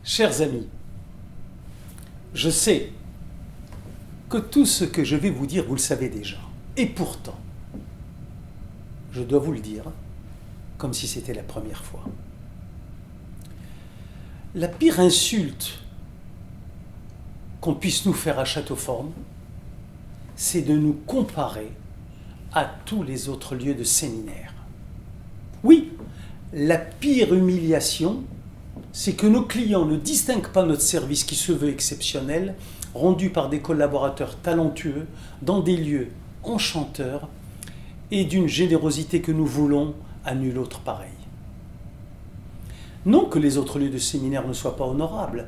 Chers amis, je sais que tout ce que je vais vous dire, vous le savez déjà. Et pourtant, je dois vous le dire comme si c'était la première fois. La pire insulte qu'on puisse nous faire à Châteauforme, c'est de nous comparer à tous les autres lieux de séminaire. Oui, la pire humiliation, c'est que nos clients ne distinguent pas notre service qui se veut exceptionnel, rendu par des collaborateurs talentueux, dans des lieux enchanteurs et d'une générosité que nous voulons à nul autre pareil. Non que les autres lieux de séminaire ne soient pas honorables,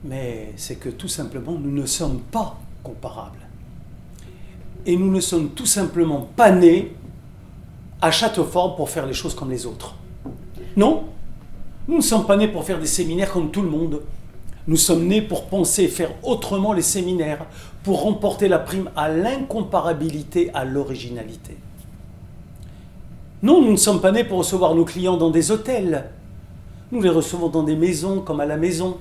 mais c'est que tout simplement nous ne sommes pas comparables. Et nous ne sommes tout simplement pas nés à Châteauforme pour faire les choses comme les autres. Non, nous ne sommes pas nés pour faire des séminaires comme tout le monde. Nous sommes nés pour penser et faire autrement les séminaires, pour remporter la prime à l'incomparabilité, à l'originalité. Non, nous ne sommes pas nés pour recevoir nos clients dans des hôtels. Nous les recevons dans des maisons comme à la maison,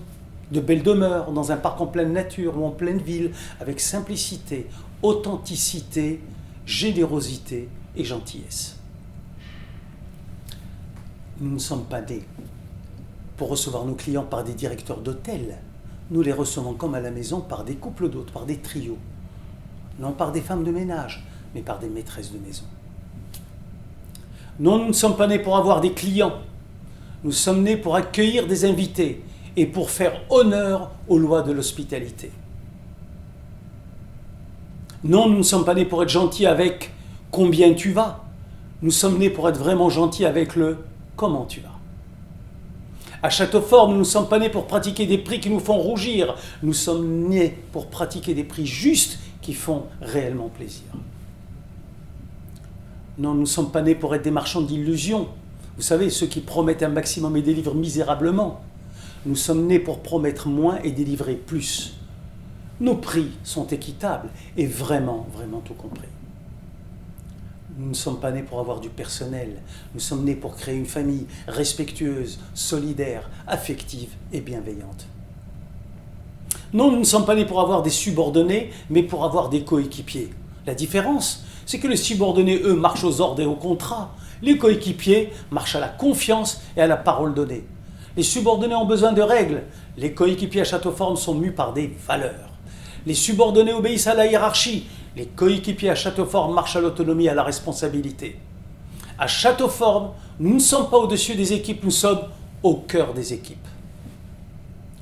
de belles demeures, dans un parc en pleine nature ou en pleine ville, avec simplicité, authenticité, générosité et gentillesse. Nous ne sommes pas nés pour recevoir nos clients par des directeurs d'hôtels. Nous les recevons comme à la maison par des couples d'hôtes, par des trios. Non par des femmes de ménage, mais par des maîtresses de maison. Non, nous ne sommes pas nés pour avoir des clients. Nous sommes nés pour accueillir des invités et pour faire honneur aux lois de l'hospitalité. Non, nous ne sommes pas nés pour être gentils avec « combien tu vas ?» Nous sommes nés pour être vraiment gentils avec le « comment tu vas ?» À Châteauforme, nous ne sommes pas nés pour pratiquer des prix qui nous font rougir. Nous sommes nés pour pratiquer des prix justes qui font réellement plaisir. Non, nous ne sommes pas nés pour être des marchands d'illusions. Vous savez, ceux qui promettent un maximum et délivrent misérablement. Nous sommes nés pour promettre moins et délivrer plus. Nos prix sont équitables et vraiment, vraiment tout compris. Nous ne sommes pas nés pour avoir du personnel. Nous sommes nés pour créer une famille respectueuse, solidaire, affective et bienveillante. Non, nous ne sommes pas nés pour avoir des subordonnés, mais pour avoir des coéquipiers. La différence, c'est que les subordonnés, eux, marchent aux ordres et aux contrats. Les coéquipiers marchent à la confiance et à la parole donnée. Les subordonnés ont besoin de règles. Les coéquipiers à Châteauforme sont mus par des valeurs. Les subordonnés obéissent à la hiérarchie. Les coéquipiers à Châteauforme marchent à l'autonomie et à la responsabilité. À Châteauforme, nous ne sommes pas au-dessus des équipes, nous sommes au cœur des équipes.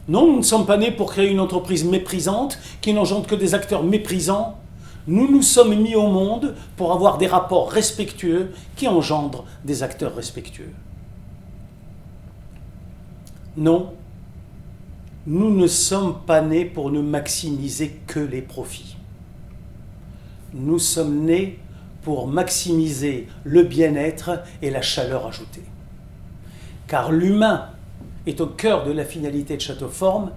Non, nous ne sommes pas nés pour créer une entreprise méprisante qui n'engendre que des acteurs méprisants. Nous nous sommes mis au monde pour avoir des rapports respectueux qui engendrent des acteurs respectueux. Non, nous ne sommes pas nés pour ne maximiser que les profits. Nous sommes nés pour maximiser le bien-être et la chaleur ajoutée. Car l'humain est au cœur de la finalité de Châteauforme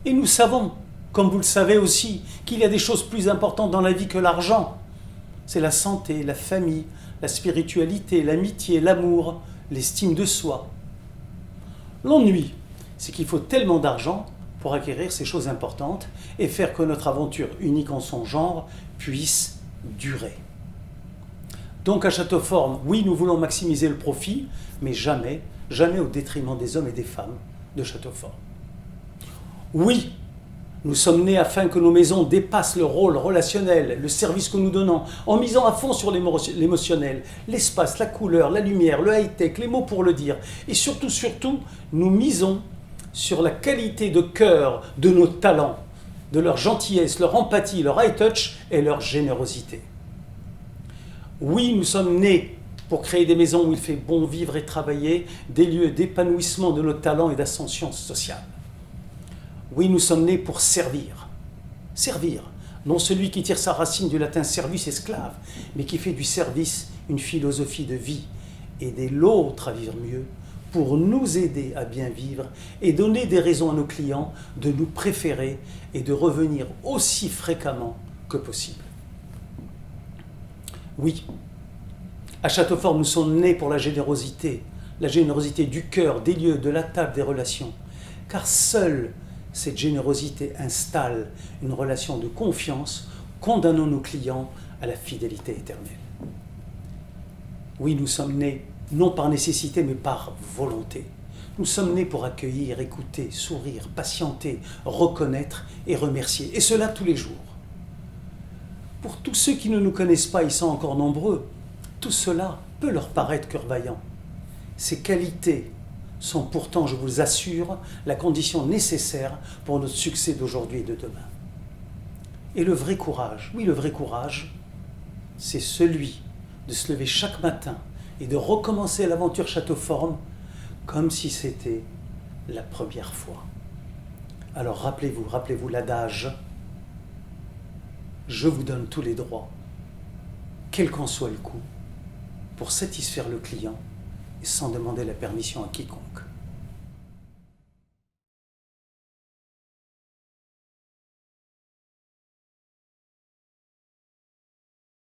et nous savons, comme vous le savez aussi, qu'il y a des choses plus importantes dans la vie que l'argent. C'est la santé, la famille, la spiritualité, l'amitié, l'amour, l'estime de soi. L'ennui, c'est qu'il faut tellement d'argent pour acquérir ces choses importantes et faire que notre aventure unique en son genre puisse durer. Donc à Châteauforme, oui, nous voulons maximiser le profit, mais jamais, jamais au détriment des hommes et des femmes de Châteauforme. Oui, nous sommes nés afin que nos maisons dépassent le rôle relationnel, le service que nous donnons, en misant à fond sur l'émotionnel, l'espace, la couleur, la lumière, le high-tech, les mots pour le dire. Et surtout, nous misons sur la qualité de cœur de nos talents, de leur gentillesse, leur empathie, leur high touch et leur générosité. Oui, nous sommes nés pour créer des maisons où il fait bon vivre et travailler, des lieux d'épanouissement de nos talents et d'ascension sociale. Oui, nous sommes nés pour servir. Servir, non celui qui tire sa racine du latin servus, esclave, mais qui fait du service une philosophie de vie, aider l'autre à vivre mieux, pour nous aider à bien vivre et donner des raisons à nos clients de nous préférer et de revenir aussi fréquemment que possible. Oui, à Châteauforme, nous sommes nés pour la générosité du cœur, des lieux, de la table, des relations. car seule cette générosité installe une relation de confiance, condamnant nos clients à la fidélité éternelle. Oui, nous sommes nés, non par nécessité, mais par volonté. Nous sommes nés pour accueillir, écouter, sourire, patienter, reconnaître et remercier, et cela tous les jours. Pour tous ceux qui ne nous connaissent pas, ils sont encore nombreux, tout cela peut leur paraître cœur vaillant. Ces qualités sont pourtant, je vous assure, la condition nécessaire pour notre succès d'aujourd'hui et de demain. Et le vrai courage, oui, le vrai courage, c'est celui de se lever chaque matin et de recommencer l'aventure Châteauforme comme si c'était la première fois. Alors rappelez-vous l'adage, je vous donne tous les droits, quel qu'en soit le coût, pour satisfaire le client et sans demander la permission à quiconque.